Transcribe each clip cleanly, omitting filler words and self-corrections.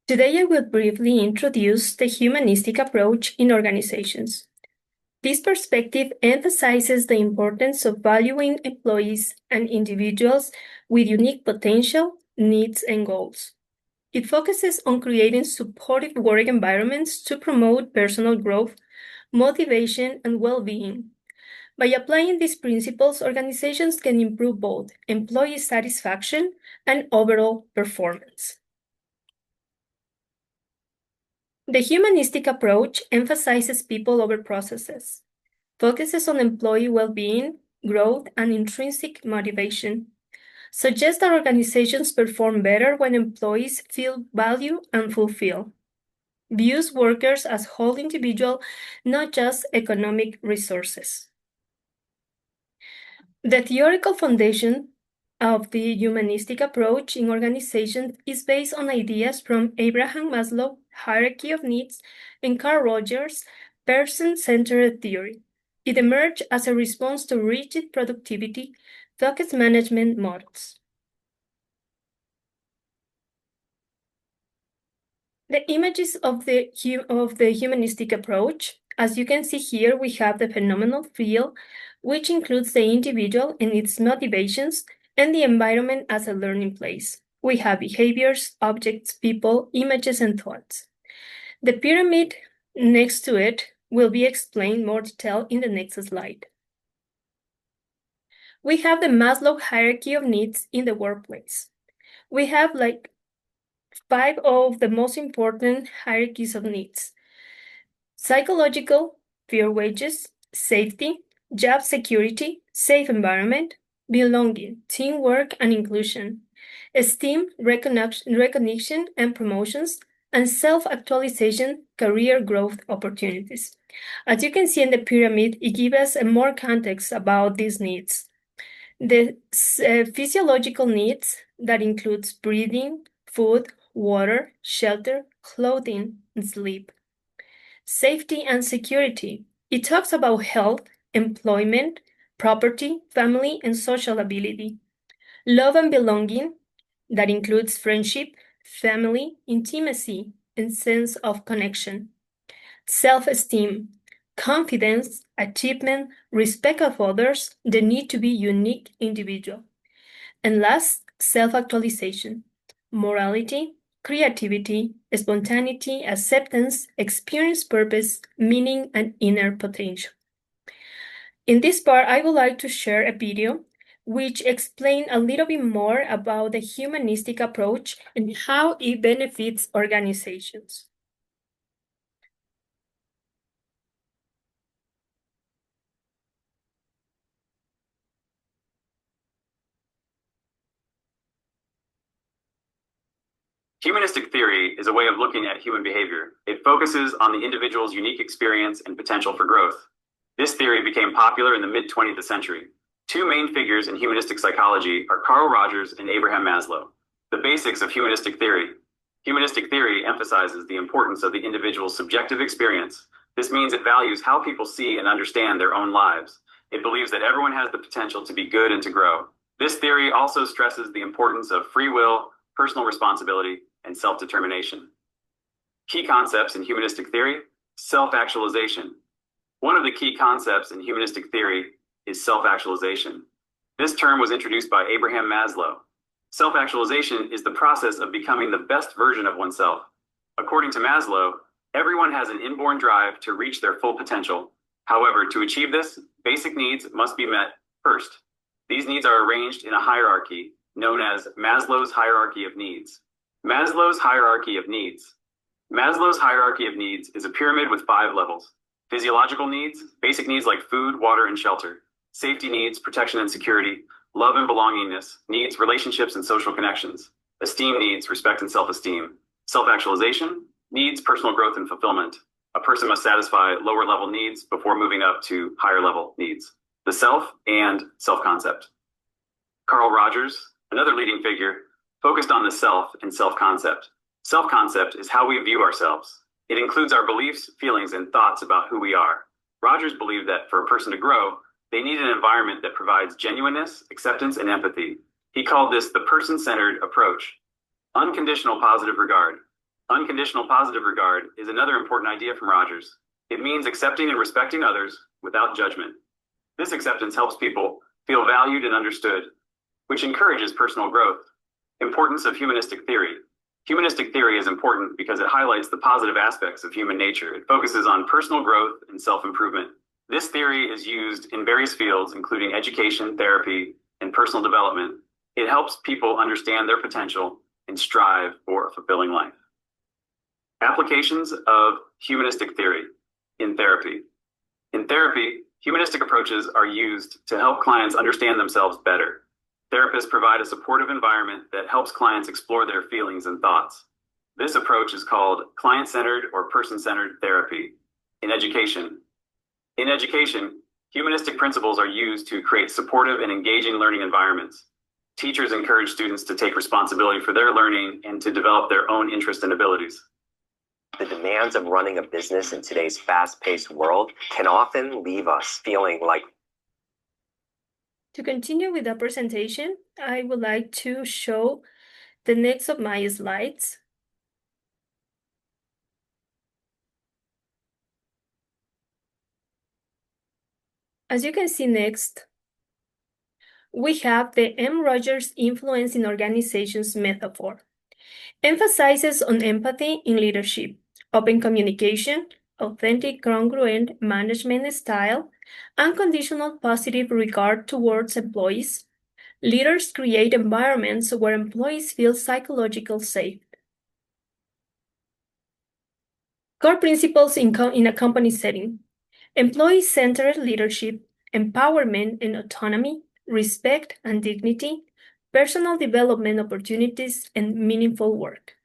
Today I will briefly introduce the humanistic approach in organizations. This perspective emphasizes the importance of valuing employees and individuals with unique potential, needs, and goals. It focuses on creating supportive work environments to promote personal growth, motivation, and well-being. By applying these principles, organizations can improve both employee satisfaction and overall performance. The humanistic approach emphasizes people over processes, focuses on employee well-being, growth, and intrinsic motivation, suggests that organizations perform better when employees feel valued and fulfilled, views workers as whole individuals, not just economic resources. The theoretical foundation of the humanistic approach in organizations is based on ideas from Abraham Maslow's hierarchy of needs and Carl Rogers' person-centered theory. It emerged as a response to rigid productivity-focused management models. The images of the humanistic approach, as you can see here, we have the phenomenal field, which includes the individual and its motivations, and the environment as a learning place. We have behaviors, objects, people, images, and thoughts. The pyramid next to it will be explained more detail in the next slide. We have the Maslow hierarchy of needs in the workplace. We have like 5 of the most important hierarchies of needs: psychological, fair wages, safety, job security, safe environment, belonging, teamwork and inclusion, esteem, recognition and promotions, and self-actualization, career growth opportunities. As you can see in the pyramid, it gives us more context about these needs. The physiological needs that includes breathing, food, water, shelter, clothing, and sleep. Safety and security. It talks about health, employment, property, family, and social ability. Love and belonging, that includes friendship, family, intimacy, and sense of connection. Self-esteem, confidence, achievement, respect of others, the need to be unique individual. And last, self-actualization, morality, creativity, spontaneity, acceptance, experience purpose, meaning, and inner potential. In this part, I would like to share a video which explains a little bit more about the humanistic approach and how it benefits organizations. Humanistic theory is a way of looking at human behavior. It focuses on the individual's unique experience and potential for growth. This theory became popular in the mid-20th century. Two main figures in humanistic psychology are Carl Rogers and Abraham Maslow. The basics of humanistic theory. Humanistic theory emphasizes the importance of the individual's subjective experience. This means it values how people see and understand their own lives. It believes that everyone has the potential to be good and to grow. This theory also stresses the importance of free will, personal responsibility, and self-determination. Key concepts in humanistic theory: self-actualization. One of the key concepts in humanistic theory is self-actualization. This term was introduced by Abraham Maslow. Self-actualization is the process of becoming the best version of oneself. According to Maslow, everyone has an inborn drive to reach their full potential. However, to achieve this, basic needs must be met first. These needs are arranged in a hierarchy known as Maslow's hierarchy of needs. Maslow's hierarchy of needs. Maslow's hierarchy of needs is a pyramid with 5 levels: physiological needs, basic needs like food, water, and shelter; safety needs, protection and security; love and belongingness needs, relationships and social connections; esteem needs, respect and self-esteem; self-actualization needs, personal growth and fulfillment. A person must satisfy lower level needs before moving up to higher level needs. The self and self-concept. Carl Rogers, another leading figure, focused on the self and self-concept. Self-concept is how we view ourselves. It includes our beliefs, feelings, and thoughts about who we are. Rogers believed that for a person to grow, they need an environment that provides genuineness, acceptance, and empathy. He called this the person-centered approach. Unconditional positive regard. Unconditional positive regard is another important idea from Rogers. It means accepting and respecting others without judgment. This acceptance helps people feel valued and understood, which encourages personal growth. Importance of humanistic theory. Humanistic theory is important because it highlights the positive aspects of human nature. It focuses on personal growth and self-improvement. This theory is used in various fields, including education, therapy, and personal development. It helps people understand their potential and strive for a fulfilling life. Applications of humanistic theory in therapy. In therapy, humanistic approaches are used to help clients understand themselves better. Therapists provide a supportive environment that helps clients explore their feelings and thoughts. This approach is called client-centered or person-centered therapy. In education, humanistic principles are used to create supportive and engaging learning environments. Teachers encourage students to take responsibility for their learning and to develop their own interests and abilities. The demands of running a business in today's fast-paced world can often leave us feeling like. To continue with the presentation, I would like to show the next of my slides. As you can see next, we have the M. Rogers influence in organizations metaphor. Emphasizes on empathy in leadership, open communication, authentic congruent management style, unconditional positive regard towards employees. Leaders create environments where employees feel psychologically safe. Core principles in a company setting. Employee-centered leadership, empowerment and autonomy, respect and dignity, personal development opportunities, and meaningful work.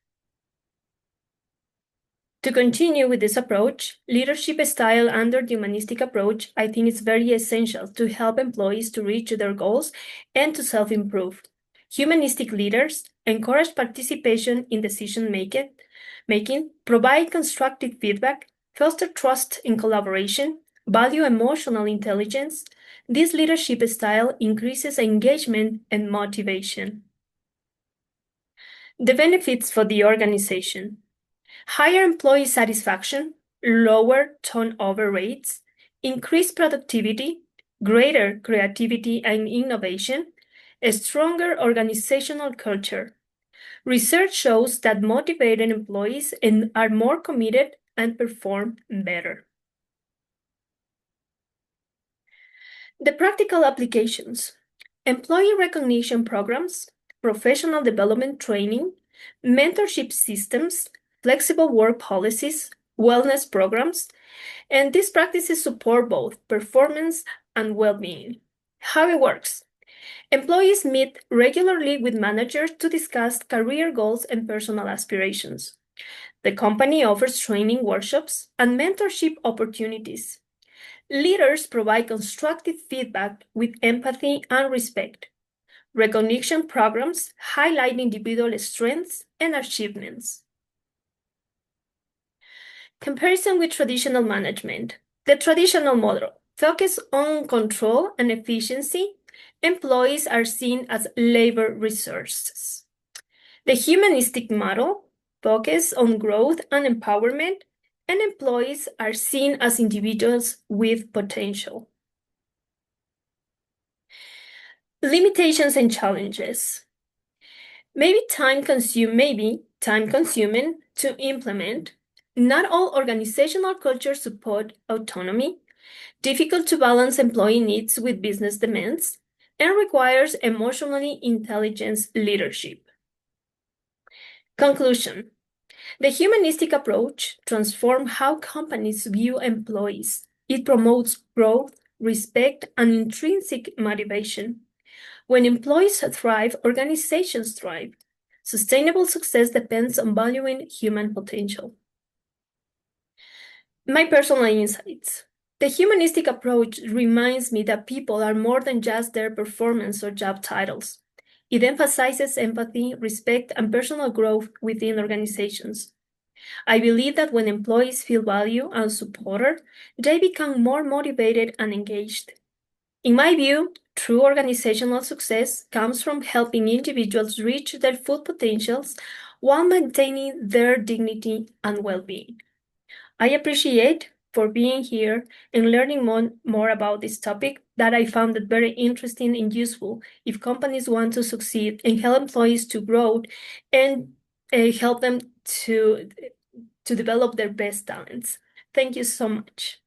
To continue with this approach, leadership style under the humanistic approach, I think it's very essential to help employees to reach their goals and to self-improve. Humanistic leaders encourage participation in decision-making, provide constructive feedback, foster trust and collaboration, value emotional intelligence. This leadership style increases engagement and motivation. The benefits for the organization. Higher employee satisfaction, lower turnover rates, increased productivity, greater creativity and innovation, a stronger organizational culture. Research shows that motivated employees are more committed and perform better. The practical applications. Employee recognition programs, professional development training, mentorship systems, flexible work policies, wellness programs, and these practices support both performance and well-being. How it works. Employees meet regularly with managers to discuss career goals and personal aspirations. The company offers training workshops and mentorship opportunities. Leaders provide constructive feedback with empathy and respect. Recognition programs highlight individual strengths and achievements. Comparison with traditional management. The traditional model focuses on control and efficiency. Employees are seen as labor resources. The humanistic model focuses on growth and empowerment, and employees are seen as individuals with potential. Limitations and challenges. Maybe time-consuming to implement. Not all organizational cultures support autonomy, difficult to balance employee needs with business demands, and requires emotionally intelligent leadership. Conclusion. The humanistic approach transforms how companies view employees. It promotes growth, respect, and intrinsic motivation. When employees thrive, organizations thrive. Sustainable success depends on valuing human potential. My personal insights. The humanistic approach reminds me that people are more than just their performance or job titles. It emphasizes empathy, respect, and personal growth within organizations. I believe that when employees feel valued and supported, they become more motivated and engaged. In my view, true organizational success comes from helping individuals reach their full potentials while maintaining their dignity and well-being. I appreciate for being here and learning more about this topic that I found it very interesting and useful if companies want to succeed and help employees to grow and help them to develop their best talents. Thank you so much.